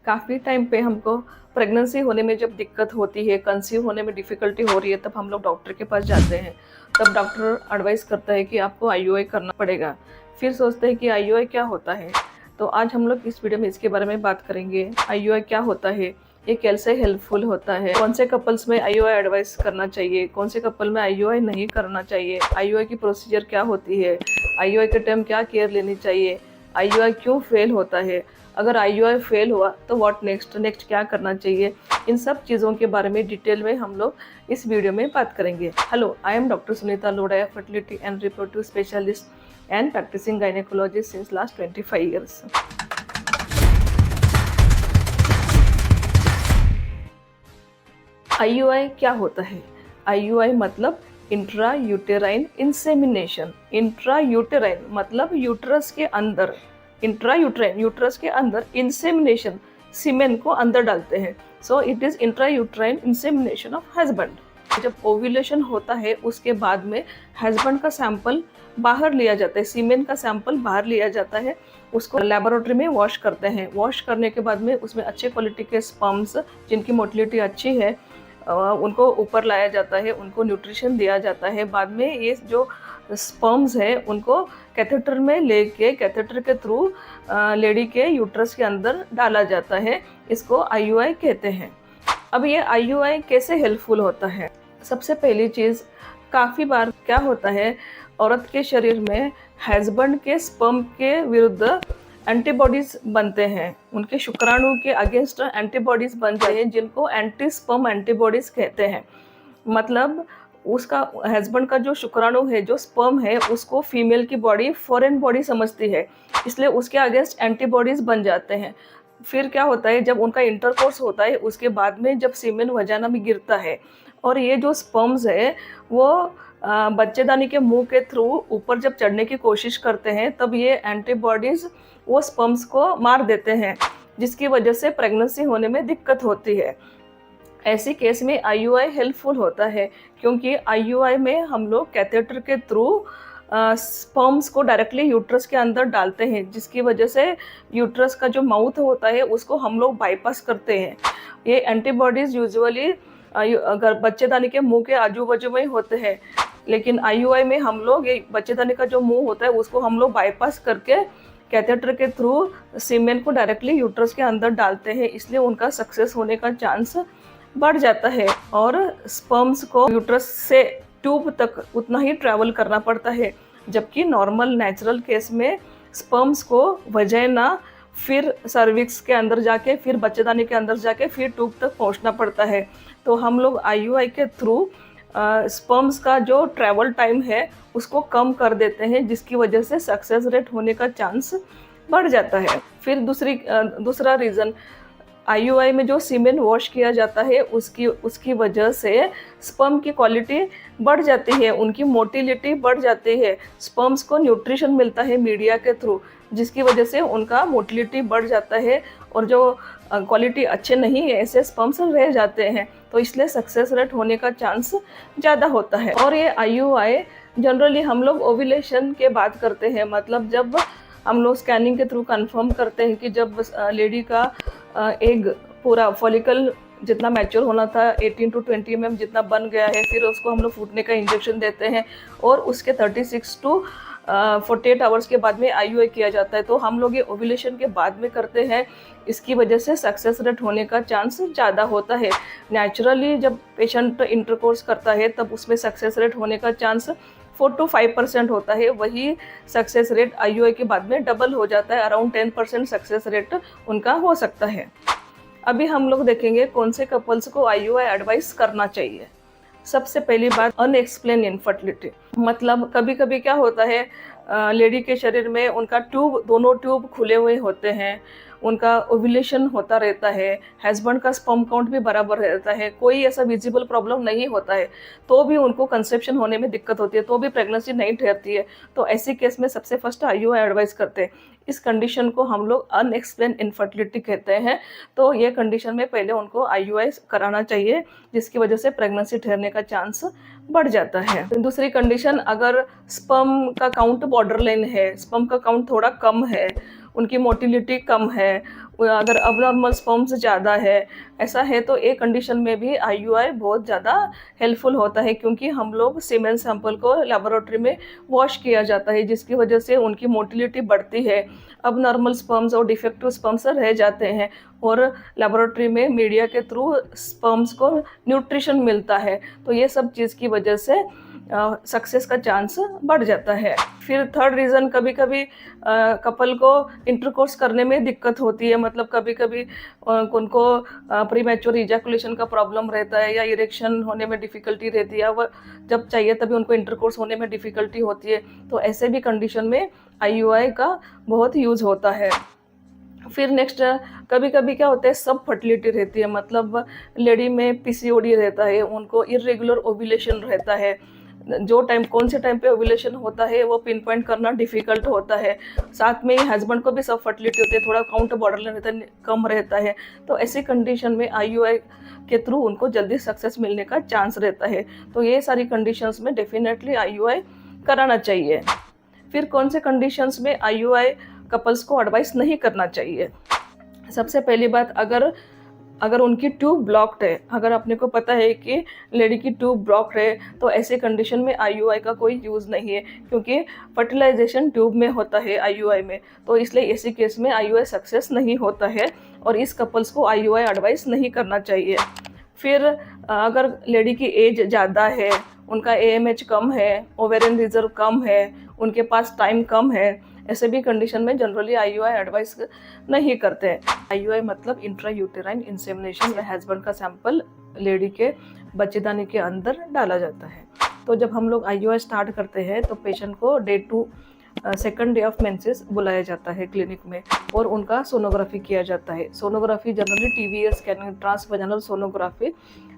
काफ़ी टाइम पे हमको प्रेगनेंसी होने में जब दिक्कत होती है, कंसीव होने में डिफ़िकल्टी हो रही है, तब हम लोग डॉक्टर के पास जाते हैं। तब डॉक्टर एडवाइस करता है कि आपको आईयूआई करना पड़ेगा। फिर सोचते हैं कि आईयूआई क्या होता है? तो आज हम लोग इस वीडियो में इसके बारे में बात करेंगे। आईयूआई क्या होता है? ये कैसे हेल्पफुल होता है? कौन से कपल्स में आईयूआई एडवाइस करना चाहिए? कौन से कपल में आईयूआई नहीं करना चाहिए? आईयूआई की प्रोसीजर क्या होती है? आईयूआई के टाइम क्या केयर लेनी चाहिए? आईयूआई क्यों फेल होता है? अगर आईयूआई फेल हुआ तो व्हाट नेक्स्ट क्या करना चाहिए? इन सब चीज़ों के बारे में डिटेल में हम लोग इस वीडियो में बात करेंगे। Hello, I am doctor Sunita Lodha, fertility and reproductive specialist and practising gynaecologist since last 25 years. IUI क्या होता है? आईयूआई मतलब intra uterine insemination. Intra uterine मतलब यूट्रस के अंदर, इंट्रा यूट्राइन यूट्रस के अंदर इंसेमिनेशन, सीमेन को अंदर डालते हैं। So it is intra uterine insemination of husband. जब ओव्यूलेशन होता है उसके बाद में हस्बैंड का सैंपल बाहर लिया जाता है, सीमेन का सैंपल बाहर लिया जाता है, उसको लेबोरेटरी में वॉश करते हैं। वॉश करने के बाद में उसमें अच्छे क्वालिटी के स्पर्म्स जिनकी मोटिलिटी अच्छी है उनको ऊपर लाया जाता है, उनको न्यूट्रिशन दिया जाता है। बाद में ये जो स्पर्म्स है उनको कैथेटर में लेके कैथेटर के थ्रू लेडी के यूट्रस के अंदर डाला जाता है। इसको आईयूआई कहते हैं। अब ये आईयूआई कैसे हेल्पफुल होता है? सबसे पहली चीज़, काफ़ी बार क्या होता है, औरत के शरीर में हस्बैंड के स्पर्म के विरुद्ध एंटीबॉडीज बनते हैं, उनके शुक्राणु के अगेंस्ट एंटीबॉडीज बन जाते हैं जिनको एंटी स्पर्म एंटीबॉडीज कहते हैं। मतलब उसका हस्बैंड का जो शुक्राणु है, जो स्पर्म है, उसको फीमेल की बॉडी फॉरेन बॉडी समझती है, इसलिए उसके अगेंस्ट एंटीबॉडीज बन जाते हैं। फिर क्या होता है, जब उनका इंटरकोर्स होता है उसके बाद में जब सीमेन वजाना में गिरता है और ये जो स्पर्म्स है वो बच्चेदानी के मुंह के थ्रू ऊपर जब चढ़ने की कोशिश करते हैं तब ये एंटीबॉडीज वो स्पर्म्स को मार देते हैं, जिसकी वजह से प्रेगनेंसी होने में दिक्कत होती है। ऐसी केस में आईयूआई हेल्पफुल होता है, क्योंकि आईयूआई में हम लोग कैथेटर के थ्रू स्पर्म्स को डायरेक्टली यूट्रस के अंदर डालते हैं, जिसकी वजह से यूट्रस का जो माउथ होता है उसको हम लोग बाईपास करते हैं। ये एंटीबॉडीज़ यूजुअली अगर बच्चेदानी के मुंह के आजू बाजू में होते हैं, लेकिन आईयूआई में हम लोग ये बच्चेदानी का जो मुंह होता है उसको हम लोग बाईपास करके कैथेटर के थ्रू सीमेन को डायरेक्टली यूट्रस के अंदर डालते हैं, इसलिए उनका सक्सेस होने का चांस बढ़ जाता है। और स्पर्म्स को यूट्रस से ट्यूब तक उतना ही ट्रैवल करना पड़ता है, जबकि नॉर्मल नेचुरल केस में स्पर्म्स को वजाइना, फिर सर्विक्स के अंदर जाके, फिर बच्चेदानी के अंदर जाके, फिर ट्यूब तक पहुंचना पड़ता है। तो हम लोग आईयूआई के थ्रू स्पर्म्स का जो ट्रैवल टाइम है उसको कम कर देते हैं, जिसकी वजह से सक्सेस रेट होने का चांस बढ़ जाता है। फिर दूसरा रीज़न, आईयूआई में जो सीमेन वॉश किया जाता है उसकी वजह से स्पर्म की क्वालिटी बढ़ जाती है, उनकी मोटिलिटी बढ़ जाती है। स्पर्म्स को न्यूट्रिशन मिलता है मीडिया के थ्रू, जिसकी वजह से उनका मोटिलिटी बढ़ जाता है और जो क्वालिटी अच्छे नहीं है ऐसे स्पर्म्स रह जाते हैं, तो इसलिए सक्सेस रेट होने का चांस ज़्यादा होता है। और ये आईयूआई जनरली हम लोग ओव्यूलेशन के बात करते हैं, मतलब जब हम लोग स्कैनिंग के थ्रू कंफर्म करते हैं कि जब लेडी का एग पूरा फॉलिकल जितना मैच्योर होना था 18 to 20 mm जितना बन गया है, फिर उसको हम लोग फूटने का इंजेक्शन देते हैं और उसके 36 to 48 आवर्स के बाद में आईयूआई किया जाता है। तो हम लोग ये ओव्यूलेशन के बाद में करते हैं, इसकी वजह से सक्सेस रेट होने का चांस ज़्यादा होता है। नेचुरली जब पेशेंट इंटरकोर्स करता है तब उसमें सक्सेस रेट होने का चांस 4 to 5% होता है, वही सक्सेस रेट आईयूआई के बाद में डबल हो जाता है, अराउंड 10% सक्सेस रेट उनका हो सकता है। अभी हम लोग देखेंगे कौन से कपल्स को आईयूआई एडवाइस करना चाहिए। सबसे पहली बात, अनएक्सप्लेन इनफर्टिलिटी। मतलब कभी कभी क्या होता है, लेडी के शरीर में उनका दोनों ट्यूब खुले हुए होते हैं, उनका ओव्यूलेशन होता रहता है, हस्बैंड का स्पर्म काउंट भी बराबर रहता है, कोई ऐसा विजिबल प्रॉब्लम नहीं होता है, तो भी उनको कंसेप्शन होने में दिक्कत होती है, तो भी प्रेगनेंसी नहीं ठहरती है। तो ऐसी केस में सबसे फर्स्ट आईयूआई एडवाइस करते हैं। इस कंडीशन को हम लोग अनएक्सप्लेन इनफर्टिलिटी कहते हैं। तो ये कंडीशन में पहले उनको आईयूआई कराना चाहिए, जिसकी वजह से प्रेगनेंसी ठहरने का चांस बढ़ जाता है। दूसरी कंडीशन, अगर स्पर्म का काउंट बॉर्डर लाइन है, स्पर्म का काउंट थोड़ा कम है, उनकी मोटिलिटी कम है, अगर अबनॉर्मल स्पर्म्स ज़्यादा है, ऐसा है तो एक कंडीशन में भी आईयूआई बहुत ज़्यादा हेल्पफुल होता है, क्योंकि हम लोग सीमेन सैंपल को लेबोरेटरी में वॉश किया जाता है, जिसकी वजह से उनकी मोटिलिटी बढ़ती है, अब नॉर्मल स्पर्म्स और डिफेक्टिव स्पर्म्स रह जाते हैं और लेबोरेटरी में मीडिया के थ्रू स्पर्म्स को न्यूट्रिशन मिलता है। तो ये सब चीज़ की वजह से सक्सेस का चांस बढ़ जाता है। फिर थर्ड रीज़न, कभी कभी कपल को इंटरकोर्स करने में दिक्कत होती है, मतलब कभी कभी उनको प्रीमैच्योर इजैकुलेशन का प्रॉब्लम रहता है या इरेक्शन होने में डिफ़िकल्टी रहती है, वह जब चाहिए तभी उनको इंटरकोर्स होने में डिफ़िकल्टी होती है, तो ऐसे भी कंडीशन में आईयूआई का बहुत यूज़ होता है। फिर नेक्स्ट, कभी कभी क्या होता है, सब फर्टिलिटी रहती है, मतलब लेडी में पीसीओडी रहता है, उनको इरेगुलर ओव्यूलेशन रहता है, जो टाइम कौन से टाइम पे ओव्यूलेशन होता है वो पिन पॉइंट करना डिफ़िकल्ट होता है, साथ में ही हस्बैंड को भी सब फर्टिलिटी होती है, थोड़ा काउंट बॉर्डर रहता है, कम रहता है, तो ऐसी कंडीशन में आईयूआई के थ्रू उनको जल्दी सक्सेस मिलने का चांस रहता है। तो ये सारी कंडीशंस में डेफिनेटली आईयूआई कराना चाहिए। फिर कौन से कंडीशंस में आईयूआई कपल्स को एडवाइस नहीं करना चाहिए? सबसे पहली बात, अगर उनकी ट्यूब ब्लॉक्ड है, अगर अपने को पता है कि लेडी की ट्यूब ब्लॉक्ड है, तो ऐसे कंडीशन में आईयूआई का कोई यूज़ नहीं है, क्योंकि फर्टिलाइजेशन ट्यूब में होता है आईयूआई में, तो इसलिए ऐसी केस में आईयूआई सक्सेस नहीं होता है और इस कपल्स को आईयूआई एडवाइस नहीं करना चाहिए। फिर अगर लेडी की एज ज़्यादा है, उनका एएमएच कम है, ओवेरियन रिजर्व कम है, उनके पास टाइम कम है, ऐसे भी कंडीशन में जनरली आईयूआई एडवाइस नहीं करते हैं। आईयूआई मतलब इंट्रा यूटेराइन इंसेमिनेशन, हस्बैंड का सैंपल लेडी के बच्चेदानी के अंदर डाला जाता है। तो जब हम लोग आईयूआई स्टार्ट करते हैं तो पेशेंट को सेकंड डे ऑफ मेंसेस बुलाया जाता है क्लिनिक में और उनका सोनोग्राफी किया जाता है। Sonography generally TVA scanning, transvaginal sonography,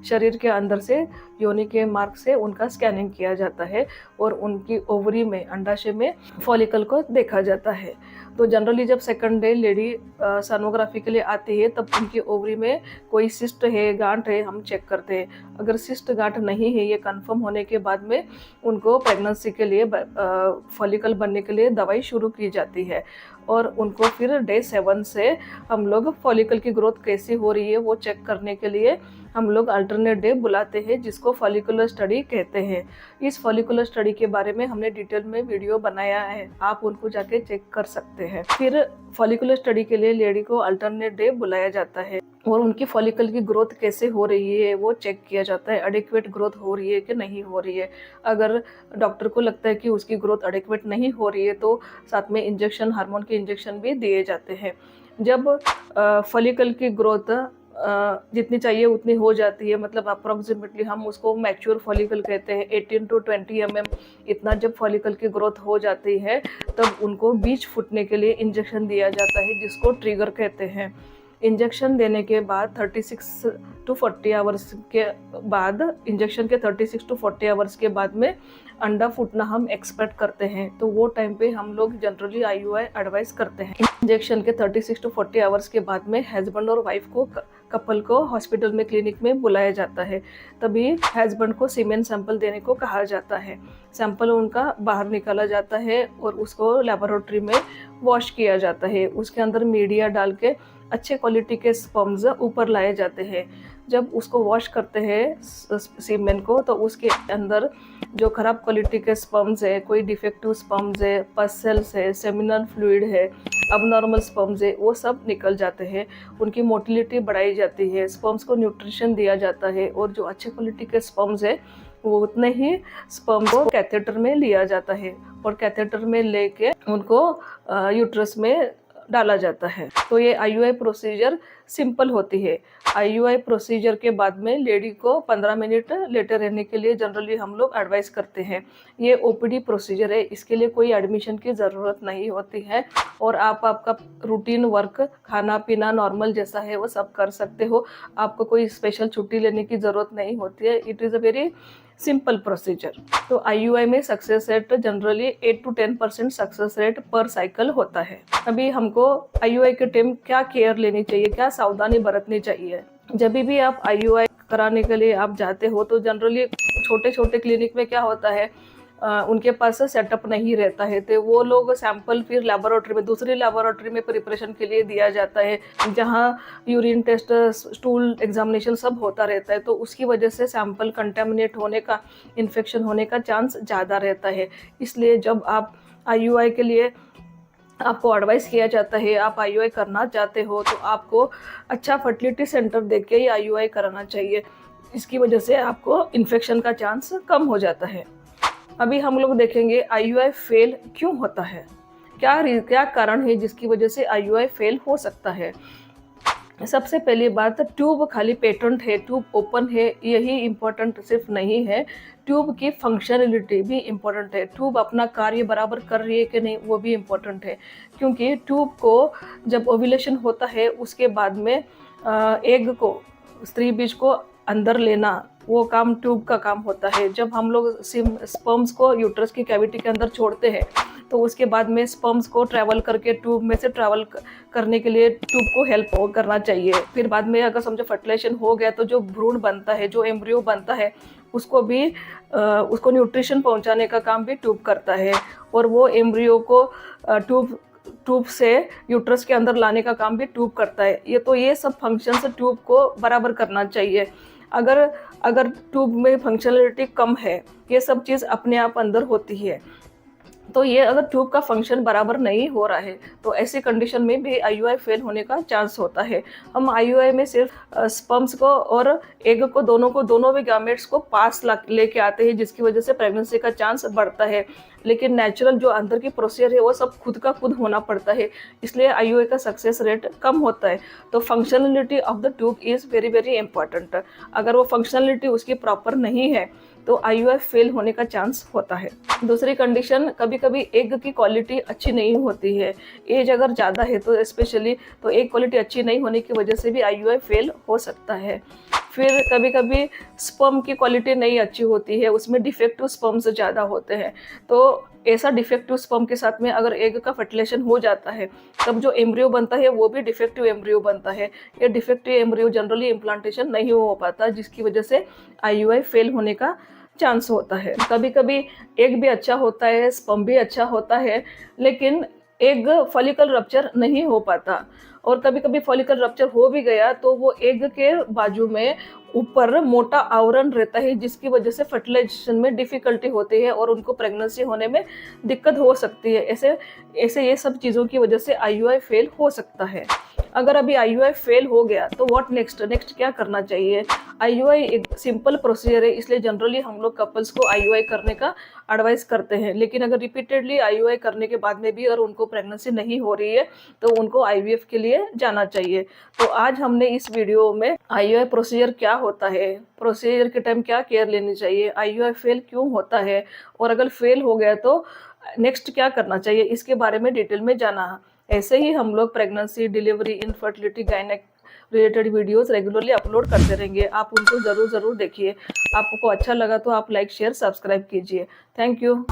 शरीर के अंदर से योनि के मार्ग से उनका स्कैनिंग किया जाता है और उनकी ओवरी में, अंडाशय में फॉलिकल को देखा जाता है। तो जनरली जब सेकंड डे लेडी सोनोग्राफी के लिए आती है तब उनकी ओवरी में कोई सिस्ट है, गांठ है, हम चेक करते हैं। अगर सिस्ट गांठ नहीं है, ये कंफर्म होने के बाद में उनको प्रेगनेंसी के लिए फॉलिकल बनने के लिए दवाई शुरू की जाती है और उनको फिर डे 7 से हम लोग फॉलिकल की ग्रोथ कैसी हो रही है वो चेक करने के लिए हम लोग अल्टरनेट डे बुलाते हैं, जिसको फॉलिकुलर स्टडी कहते हैं। इस फॉलिकुलर स्टडी के बारे में हमने डिटेल में वीडियो बनाया है, आप उनको जाके चेक कर सकते हैं। फिर फॉलिकुलर स्टडी के लिए लेडी को अल्टरनेट डे बुलाया जाता है और उनकी फॉलिकल की ग्रोथ कैसे हो रही है वो चेक किया जाता है, एडिक्वेट ग्रोथ हो रही है कि नहीं हो रही है। अगर डॉक्टर को लगता है कि उसकी ग्रोथ एडिक्वेट नहीं हो रही है तो साथ में इंजेक्शन, हार्मोन के इंजेक्शन भी दिए जाते हैं। जब फॉलिकल की ग्रोथ जितनी चाहिए उतनी हो जाती है, मतलब अप्रॉक्सीमेटली हम उसको मैच्योर फॉलिकल कहते हैं, 18 to 20 mm इतना जब फॉलिकल की ग्रोथ हो जाती है तब उनको बीज फूटने के लिए इंजेक्शन दिया जाता है, जिसको ट्रिगर कहते हैं। इंजेक्शन देने के बाद 36 to 40 आवर्स के बाद, इंजेक्शन के 36 to 40 आवर्स के बाद में अंडा फूटना हम एक्सपेक्ट करते हैं, तो वो टाइम पे हम लोग जनरली आईयूआई एडवाइस करते हैं। इंजेक्शन के 36 to 40 आवर्स के बाद में हस्बैंड और वाइफ को, कपल को हॉस्पिटल में, क्लिनिक में बुलाया जाता है। तभी हस्बैंड को सीमेन सैंपल देने को कहा जाता है। सैंपल उनका बाहर निकाला जाता है और उसको लेबोरेटरी में वॉश किया जाता है। उसके अंदर मीडिया डाल के अच्छे क्वालिटी के स्पर्म्स ऊपर लाए जाते हैं। जब उसको वॉश करते हैं सीमेन को, तो उसके अंदर जो खराब क्वालिटी के स्पर्म्स है, कोई डिफेक्टिव स्पर्म्स है, पस सेल्स है, सेमिनल फ्लूइड है, अबनॉर्मल स्पर्म्स है, वो सब निकल जाते हैं। उनकी मोटिलिटी बढ़ाई जाती है, स्पर्म्स को न्यूट्रिशन दिया जाता है और जो अच्छे क्वालिटी के स्पर्म्स है वो उतने ही स्पर्म को कैथेटर में लिया जाता है और कैथेटर में लेके उनको यूट्रस में डाला जाता है। तो ये आईयूआई प्रोसीजर सिंपल होती है। आईयूआई प्रोसीजर के बाद में लेडी को 15 मिनट लेटे रहने के लिए जनरली हम लोग एडवाइस करते हैं। ये ओपीडी प्रोसीजर है, इसके लिए कोई एडमिशन की ज़रूरत नहीं होती है और आप आपका रूटीन वर्क, खाना पीना नॉर्मल जैसा है वो सब कर सकते हो। आपको कोई स्पेशल छुट्टी लेने की ज़रूरत नहीं होती है। It is a very simple procedure. तो आईयूआई में success rate generally 8 to 10% success rate पर साइकिल होता है। अभी हमको आईयूआई के टाइम क्या केयर लेनी चाहिए, क्या सावधानी बरतनी चाहिए? जब भी आप आईयूआई कराने के लिए आप जाते हो तो जनरली छोटे छोटे क्लिनिक में क्या होता है, उनके पास सेटअप नहीं रहता है, तो वो लोग सैंपल फिर लेबोरेटरी में, दूसरी लेबोरेटरी में प्रिपरेशन के लिए दिया जाता है, जहाँ यूरिन टेस्ट, स्टूल एग्जामिनेशन सब होता रहता है। तो उसकी वजह से सैंपल कंटेमिनेट होने का, इन्फेक्शन होने का चांस ज़्यादा रहता है। इसलिए जब आप IUI के लिए आपको एडवाइस किया जाता है, आप IUI करना चाहते हो, तो आपको अच्छा फर्टिलिटी सेंटर देख के ही IUI कराना चाहिए। इसकी वजह से आपको इन्फेक्शन का चांस कम हो जाता है। अभी हम लोग देखेंगे IUI फेल क्यों होता है, क्या कारण है जिसकी वजह से IUI फेल हो सकता है। सबसे पहली बात, ट्यूब खाली पेटेंट है, ट्यूब ओपन है, यही इम्पोर्टेंट सिर्फ नहीं है, ट्यूब की फंक्शनलिटी भी इम्पोर्टेंट है। ट्यूब अपना कार्य बराबर कर रही है कि नहीं, वो भी इम्पोर्टेंट है, क्योंकि ट्यूब को जब ओव्यूलेशन होता है उसके बाद में एग को, स्त्री बीज को अंदर लेना, वो काम ट्यूब का काम होता है। जब हम लोग स्पर्म्स को यूट्रस की कैविटी के अंदर छोड़ते हैं, तो उसके बाद में स्पर्म्स को ट्रैवल करके ट्यूब में से ट्रैवल करने के लिए ट्यूब को हेल्प करना चाहिए। फिर बाद में अगर समझो फर्टिलाइजेशन हो गया, तो जो भ्रूण बनता है, जो एम्ब्रियो बनता है, उसको भी उसको न्यूट्रिशन पहुंचाने का काम भी ट्यूब करता है, और वो एम्ब्रियो को ट्यूब से यूट्रस के अंदर लाने का काम भी ट्यूब करता है। ये सब फंक्शंस ट्यूब को बराबर करना चाहिए। अगर ट्यूब में फंक्शनलिटी कम है, ये सब चीज़ अपने आप अंदर होती है, तो ये अगर ट्यूब का फंक्शन बराबर नहीं हो रहा है, तो ऐसी कंडीशन में भी IUI फेल होने का चांस होता है। हम IUI में सिर्फ स्पर्म्स को और एग को, दोनों भी गैमेट्स को पास लेके आते हैं, जिसकी वजह से प्रेगनेंसी का चांस बढ़ता है। लेकिन नेचुरल जो अंदर की प्रोसीजर है, वो सब खुद का खुद होना पड़ता है, इसलिए IUI का सक्सेस रेट कम होता है। तो functionality of the tube is very very important. अगर वो फंक्शनलिटी उसकी प्रॉपर नहीं है, तो IUI फेल होने का चांस होता है। दूसरी कंडीशन, कभी कभी एग की क्वालिटी अच्छी नहीं होती है, एज अगर ज़्यादा है तो स्पेशली, तो एग क्वालिटी अच्छी नहीं होने की वजह से भी IUI फेल हो सकता है। फिर कभी कभी स्पर्म की क्वालिटी नहीं अच्छी होती है, उसमें डिफेक्टिव स्पर्म्स ज़्यादा होते हैं। तो ऐसा डिफेक्टिव स्पर्म के साथ में अगर एग का फर्टिलाइजेशन हो जाता है, तब जो एम्ब्रियो बनता है वो भी डिफेक्टिव एम्ब्रियो बनता है। ये डिफेक्टिव एम्ब्रियो जनरली इम्प्लांटेशन नहीं हो पाता, जिसकी वजह से IUI फेल होने का चांस होता है। कभी कभी एग भी अच्छा होता है, स्पर्म भी अच्छा होता है, लेकिन एग फॉलिकल रप्चर नहीं हो पाता, और कभी कभी फॉलिकल रप्चर हो भी गया तो वो एग के बाजू में ऊपर मोटा आवरण रहता है, जिसकी वजह से फर्टिलाइजेशन में डिफ़िकल्टी होती है और उनको प्रेगनेंसी होने में दिक्कत हो सकती है। ऐसे ये सब चीज़ों की वजह से IUI फेल हो सकता है। अगर अभी IUI फेल हो गया तो व्हाट नेक्स्ट क्या करना चाहिए। IUI एक सिंपल प्रोसीजर है, इसलिए जनरली हम लोग कपल्स को IUI करने का एडवाइस करते हैं। लेकिन अगर रिपीटेडली IUI करने के बाद में भी अगर उनको प्रेगनेंसी नहीं हो रही है, तो उनको IVF के लिए जाना चाहिए। तो आज हमने इस वीडियो में IUI प्रोसीजर क्या होता है, प्रोसीजर के टाइम क्या केयर लेनी चाहिए, IUI फेल क्यों होता है, और अगर फेल हो गया तो नेक्स्ट क्या करना चाहिए, इसके बारे में डिटेल में जाना। ऐसे ही हम लोग pregnancy, delivery, infertility, gynaec related videos regularly upload करते रहेंगे। आप उनको ज़रूर देखिए। आपको अच्छा लगा तो आप लाइक, शेयर, सब्सक्राइब कीजिए। Thank you.